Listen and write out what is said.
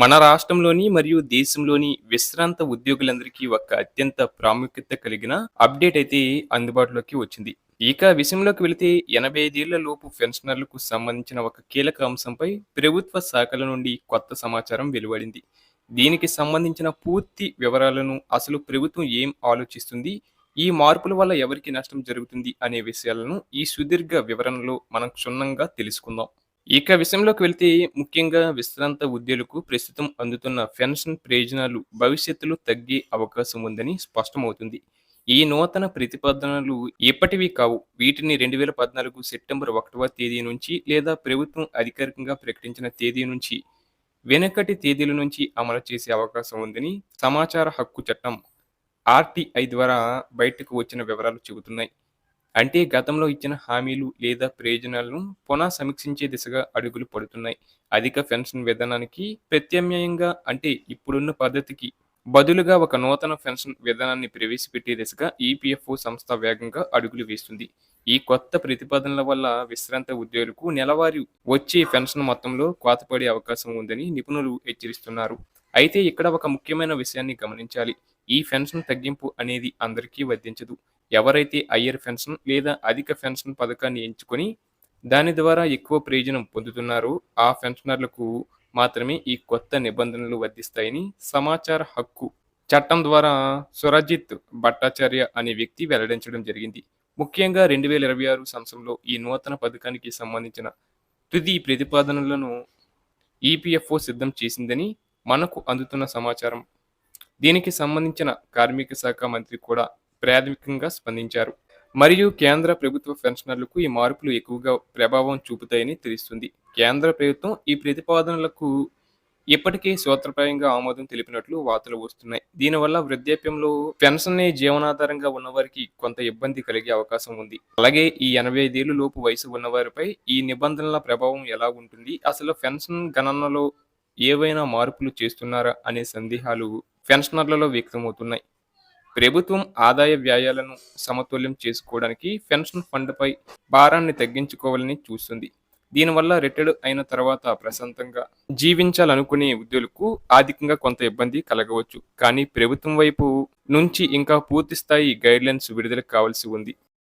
మన రాష్ట్రంలోని మరియు దేశంలోని విశ్రాంత ఉద్యోగులందరికీ ఒక అత్యంత ప్రాముఖ్యత కలిగిన అప్డేట్ అయితే అందుబాటులోకి వచ్చింది. ఇక విషయంలోకి వెళితే 85 ఏళ్ల లోపు పెన్షనర్లకు సంబంధించిన ఒక కీలక అంశంపై ప్రభుత్వ శాఖల నుండి కొత్త సమాచారం వెలువడింది. దీనికి సంబంధించిన పూర్తి వివరాలను, అసలు ప్రభుత్వం ఏం ఆలోచిస్తుంది, ఈ మార్పుల వల్ల ఎవరికి నష్టం జరుగుతుంది అనే విషయాలను ఈ సుదీర్ఘ వివరణలో మనం క్షుణ్ణంగా తెలుసుకుందాం. ఇక విషయంలోకి వెళ్తే ముఖ్యంగా విశ్రాంత ఉద్యోగులకు ప్రస్తుతం అందుతున్న పెన్షన్ ప్రయోజనాలు భవిష్యత్తులో తగ్గే అవకాశం ఉందని స్పష్టమవుతుంది. ఈ నూతన ప్రతిపాదనలు ఇప్పటివి కావు. వీటిని 2014 సెప్టెంబర్ 1వ తేదీ నుంచి లేదా ప్రభుత్వం అధికారికంగా ప్రకటించిన తేదీ నుంచి వెనుకటి తేదీల నుంచి అమలు చేసే అవకాశం ఉందని సమాచార హక్కు చట్టం ఆర్టీఐ ద్వారా బయటకు వచ్చిన వివరాలు చెబుతున్నాయి. అంటే గతంలో ఇచ్చిన హామీలు లేదా ప్రయోజనాలను పునః సమీక్షించే దిశగా అడుగులు పడుతున్నాయి. అధిక పెన్షన్ విధానానికి ప్రత్యామ్నాయంగా, అంటే ఇప్పుడున్న పద్ధతికి బదులుగా ఒక నూతన పెన్షన్ విధానాన్ని ప్రవేశపెట్టే దిశగా ఈపీఎఫ్ఓ సంస్థ వేగంగా అడుగులు వేస్తుంది. ఈ కొత్త ప్రతిపాదనల వల్ల విశ్రాంత ఉద్యోగులకు నెలవారీ వచ్చే పెన్షన్ మొత్తంలో కోతపడే అవకాశం ఉందని నిపుణులు హెచ్చరిస్తున్నారు. అయితే ఇక్కడ ఒక ముఖ్యమైన విషయాన్ని గమనించాలి. ఈ పెన్షన్ తగ్గింపు అనేది అందరికీ వర్తించదు. ఎవరైతే హయ్యర్ పెన్షన్ లేదా అధిక పెన్షన్ పథకాన్ని ఎంచుకొని దాని ద్వారా ఎక్కువ ప్రయోజనం పొందుతున్నారో ఆ పెన్షనర్లకు మాత్రమే ఈ కొత్త నిబంధనలు వర్తిస్తాయని సమాచార హక్కు చట్టం ద్వారా సురజిత్ భట్టాచార్య అనే వ్యక్తి వెల్లడించడం జరిగింది. ముఖ్యంగా 2026 సంవత్సరంలో ఈ నూతన పథకానికి సంబంధించిన తుది ప్రతిపాదనలను ఈపీఎఫ్ఓ సిద్ధం చేసిందని మనకు అందుతున్న సమాచారం. దీనికి సంబంధించిన కార్మిక శాఖ మంత్రి కూడా ప్రాథమికంగా స్పందించారు. మరియు కేంద్ర ప్రభుత్వ పెన్షనర్లకు ఈ మార్పులు ఎక్కువగా ప్రభావం చూపుతాయని తెలుస్తుంది. కేంద్ర ప్రభుత్వం ఈ ప్రతిపాదనలకు ఇప్పటికే సూత్రప్రాయంగా ఆమోదం తెలిపినట్లు వార్తలు వస్తున్నాయి. దీనివల్ల వృద్ధాప్యంలో పెన్షన్ జీవనాధారంగా ఉన్నవారికి కొంత ఇబ్బంది కలిగే అవకాశం ఉంది. అలాగే ఈ 85 ఏళ్ల లోపు వయసు ఉన్నవారిపై ఈ నిబంధనల ప్రభావం ఎలా ఉంటుంది, అసలు పెన్షన్ గణనలో ఏవైనా మార్పులు చేస్తున్నారా అనే సందేహాలు పెన్షనర్లలో వ్యక్తమవుతున్నాయి. ప్రభుత్వం ఆదాయ వ్యయాలను సమతుల్యం చేసుకోవడానికి పెన్షన్ ఫండ్పై భారాన్ని తగ్గించుకోవాలని చూస్తుంది. దీనివల్ల రిటైర్డ్ అయిన తర్వాత ప్రశాంతంగా జీవించాలనుకునే ఉద్యోగులకు ఆర్థికంగా కొంత ఇబ్బంది కలగవచ్చు. కానీ ప్రభుత్వం వైపు నుంచి ఇంకా పూర్తి స్థాయి గైడ్లైన్స్ విడుదల కావాల్సి ఉంది.